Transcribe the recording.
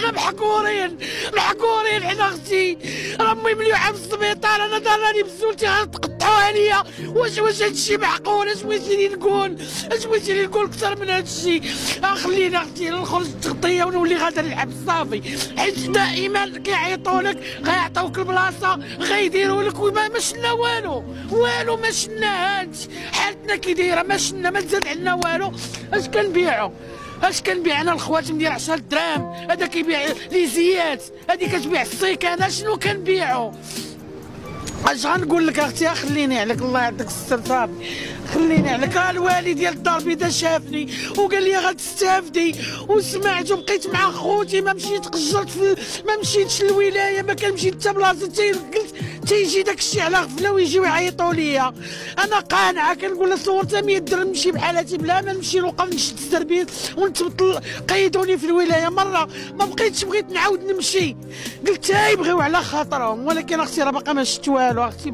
حنا محقورين حنا اختي، راه امي مليوحه في السبيطار، انا ضراني بزولتي غتقطعوا عليا. واش هادشي معقول؟ اش بغيتيني نقول؟ اكثر من هادشي؟ خلينا اختي نخرج التغطيه ونولي غادا نلعب صافي، حيت دائما كيعيطوا لك غيعطيوك البلاصه غيديروا لك ما شلنا والو ما شلناهاش. حالتنا كي دايره ما شلنا، ما تزاد عندنا والو. اش كنبيع انا الخواتم ديال 10 دراهم، هذا كيبيع لي زيات، هذه كتبيع السيكانه، شنو كنبيعوا؟ اش غنقول لك اختي؟ خليني عليك، الله يعطيك الستر صافي، خليني عليك. راه الوالد ديال الدار البيضاء شافني وقال لي غتستافدي، وسمعت وبقيت مع خوتي، ما مشيت قجرت ما مشيتش للولايه، ما كنمشي حتى بلاصه، قلت تيجي داك الشيء على غفله ويجيو يعيطوا ليا. انا قانعه، كنقول لها صورتها 100 درهم نمشي بحالاتي بلا ما نمشي نوقف نشد السربيل ونتبطل. قيدوني في الولايه مره، ما بقيتش، بغيت نعاود نمشي، قلت هاي يبغيو على خاطرهم، ولكن اختي راه باقا ما شفت والو اختي.